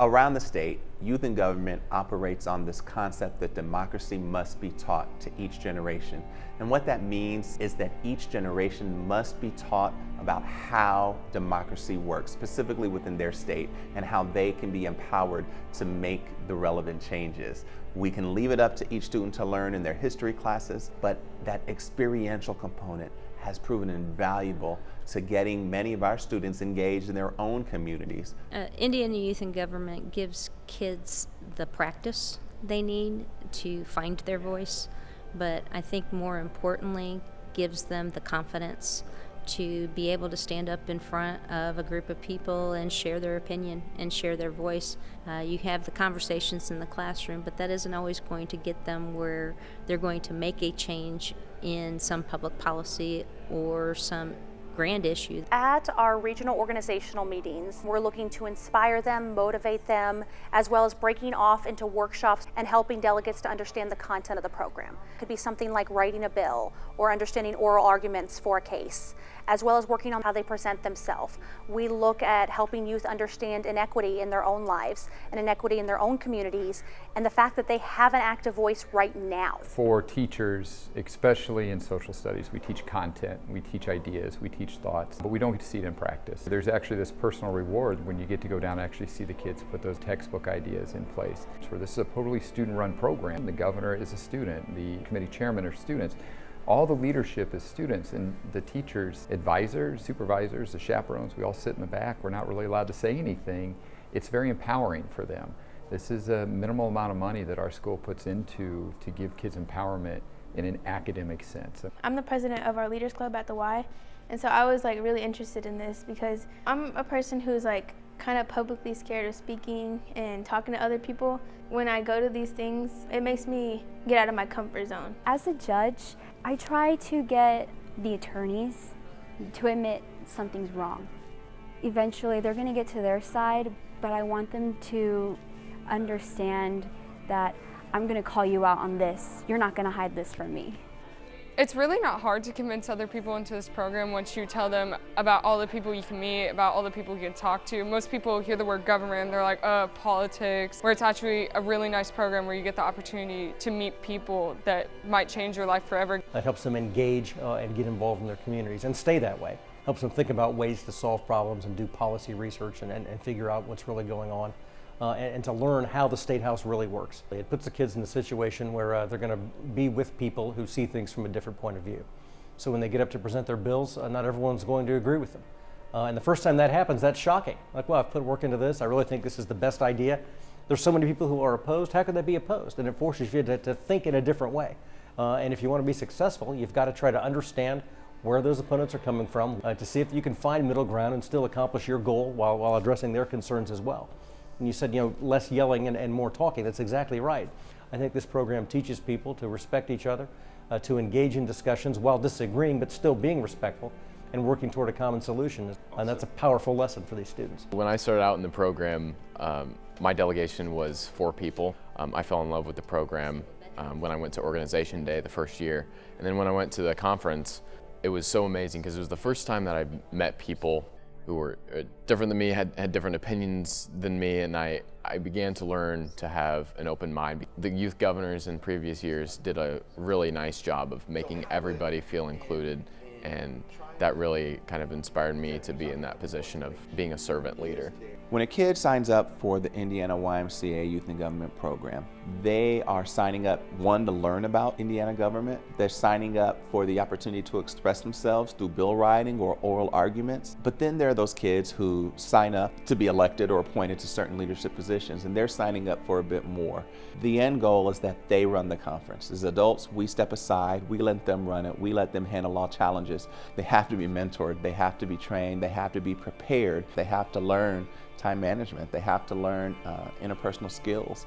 Around the state, youth in government operates on this concept that democracy must be taught to each generation. And what that means is that each generation must be taught about how democracy works, specifically within their state, and how they can be empowered to make the relevant changes. We can leave it up to each student to learn in their history classes, but that experiential component has proven invaluable to getting many of our students engaged in their own communities. Indiana Youth in Government gives kids the practice they need to find their voice, but I think more importantly gives them the confidence to be able to stand up in front of a group of people and share their opinion and share their voice. You have the conversations in the classroom, but that isn't always going to get them where they're going to make a change in some public policy or some grand issue. At our regional organizational meetings, we're looking to inspire them, motivate them, as well as breaking off into workshops and helping delegates to understand the content of the program. It could be something like writing a bill or understanding oral arguments for a case, as well as working on how they present themselves. We look at helping youth understand inequity in their own lives and inequity in their own communities, and the fact that they have an active voice right now. For teachers, especially in social studies, we teach content, we teach ideas, we teach thoughts, but we don't get to see it in practice. There's actually this personal reward when you get to go down and actually see the kids put those textbook ideas in place. So this is a totally student-run program. The governor is a student, the committee chairman are students. All the leadership is students, and the teachers, advisors, supervisors, the chaperones, we all sit in the back. We're not really allowed to say anything. It's very empowering for them. This is a minimal amount of money that our school puts into to give kids empowerment in an academic sense. I'm the president of our Leaders Club at the Y, and so I was really interested in this because I'm a person who's kind of publicly scared of speaking and talking to other people. When I go to these things, it makes me get out of my comfort zone. As a judge, I try to get the attorneys to admit something's wrong. Eventually, they're going to get to their side, but I want them to understand that I'm going to call you out on this. You're not going to hide this from me. It's really not hard to convince other people into this program once you tell them about all the people you can meet, about all the people you can talk to. Most people hear the word government and they're like, politics, where it's actually a really nice program where you get the opportunity to meet people that might change your life forever. That helps them engage and get involved in their communities and stay that way. Helps them think about ways to solve problems and do policy research and figure out what's really going on. And to learn how the State House really works. It puts the kids in a situation where they're going to be with people who see things from a different point of view. So when they get up to present their bills, not everyone's going to agree with them. And the first time that happens, that's shocking. Well, I've put work into this. I really think this is the best idea. There's so many people who are opposed. How could they be opposed? And it forces you to think in a different way. And if you want to be successful, you've got to try to understand where those opponents are coming from to see if you can find middle ground and still accomplish your goal while addressing their concerns as well. And you said, less yelling and more talking. That's exactly right. I think this program teaches people to respect each other, to engage in discussions while disagreeing, but still being respectful and working toward a common solution. And that's a powerful lesson for these students. When I started out in the program, my delegation was 4 people. I fell in love with the program when I went to organization day the first year. And then when I went to the conference, it was so amazing because it was the first time that I met people who were different than me, had different opinions than me, and I began to learn to have an open mind. The youth governors in previous years did a really nice job of making everybody feel included, and that really kind of inspired me to be in that position of being a servant leader. When a kid signs up for the Indiana YMCA Youth in Government program, they are signing up, one, to learn about Indiana government. They're signing up for the opportunity to express themselves through bill writing or oral arguments. But then there are those kids who sign up to be elected or appointed to certain leadership positions, and they're signing up for a bit more. The end goal is that they run the conference. As adults, we step aside, we let them run it, we let them handle all challenges. They have to be mentored, they have to be trained, they have to be prepared, they have to learn time management, they have to learn interpersonal skills,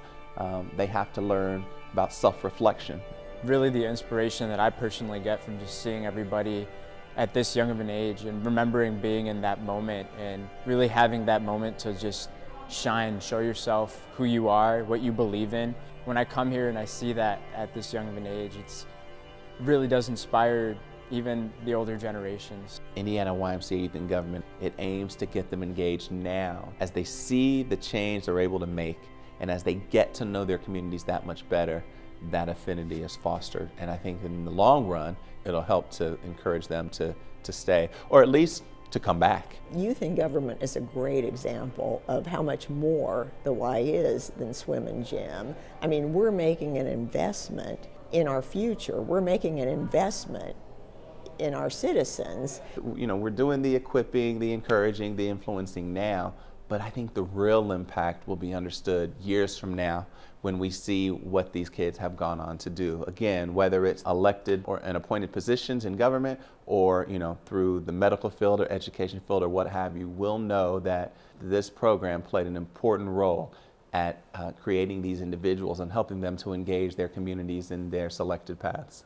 they have to learn about self-reflection. Really the inspiration that I personally get from just seeing everybody at this young of an age and remembering being in that moment and really having that moment to just shine, show yourself who you are, what you believe in. When I come here and I see that at this young of an age, it really does inspire even the older generations. Indiana YMCA Youth in Government, it aims to get them engaged now as they see the change they're able to make, and as they get to know their communities that much better, that affinity is fostered. And I think in the long run, it'll help to encourage them to stay, or at least to come back. Youth in Government is a great example of how much more the Y is than swim and gym. I mean, we're making an investment in our future. We're making an investment in our citizens. You know, we're doing the equipping, the encouraging, the influencing now, but I think the real impact will be understood years from now when we see what these kids have gone on to do. Again, whether it's elected or and appointed positions in government, or through the medical field or education field or what have you, we'll know that this program played an important role at creating these individuals and helping them to engage their communities in their selected paths.